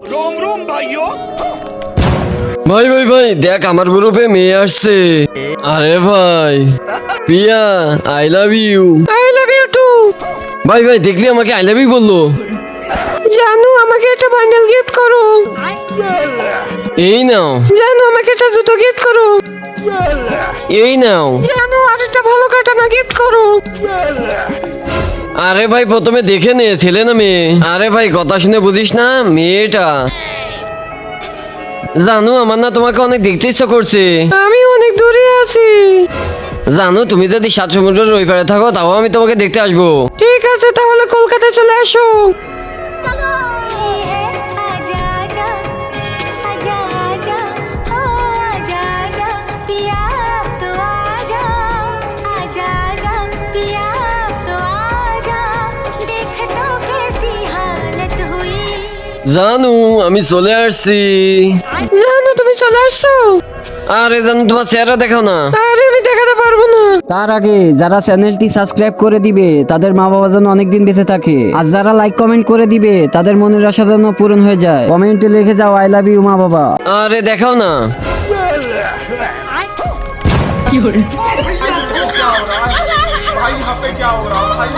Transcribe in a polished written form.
रोम रोम भाइयों। ভাই ভাই ভাই দেখ আমার গ্রুপে মেয়ে আসছে। আরে ভাই Piya I love you. I love you too. ভাই ভাই দেখলি আমাকে আই লাভ ইউ বললো। জানু আমাকে একটা বান্ডেল গিফট করো। এই নাও। জানু আমাকে একটা জুতো গিফট করো। এই নাও। জানু আরেকটা ভালো কাটানা গিফট করো। আরে ভাই প্রথমে দেখে নে ছেলে না মেয়ে। আরে ভাই কথা শুনে বুঝিস না মেয়েটা। জানু আমার না তোমাকে অনেক দেখতে ইচ্ছা করছে। আমি অনেক দূরে আছি। জানু তুমি যদি 7 সমুদ্রের ওই পারে থাকো তাও আমি তোমাকে দেখতে আসবো। ঠিক আছে তাহলে কলকাতায় চলে আসো। आजा आजा आजा आजा ओ आजा आजा पिया तो आजा आजा आजा पिया तो आजा देख तो कैसी हालत हुई। জানু আমি চলে আসছি। জানু তুমি চলে আসছো। আরে জানু তোমার চেহারা দেখাও না। আরে আমি দেখাতে পারবো না। তার আগে যারা চ্যানেলটি সাবস্ক্রাইব করে দিবে তাদের মা বাবা যেন অনেকদিন বেঁচে থাকে, আর যারা লাইক কমেন্ট করে দিবে তাদের মনের আশা যেন পূরণ হয়ে যায়। কমেন্টে লিখে যাও আই লাভ ইউ মা বাবা। আরে দেখাও না। भाई यहाँ पे क्या हो रहा है भाई?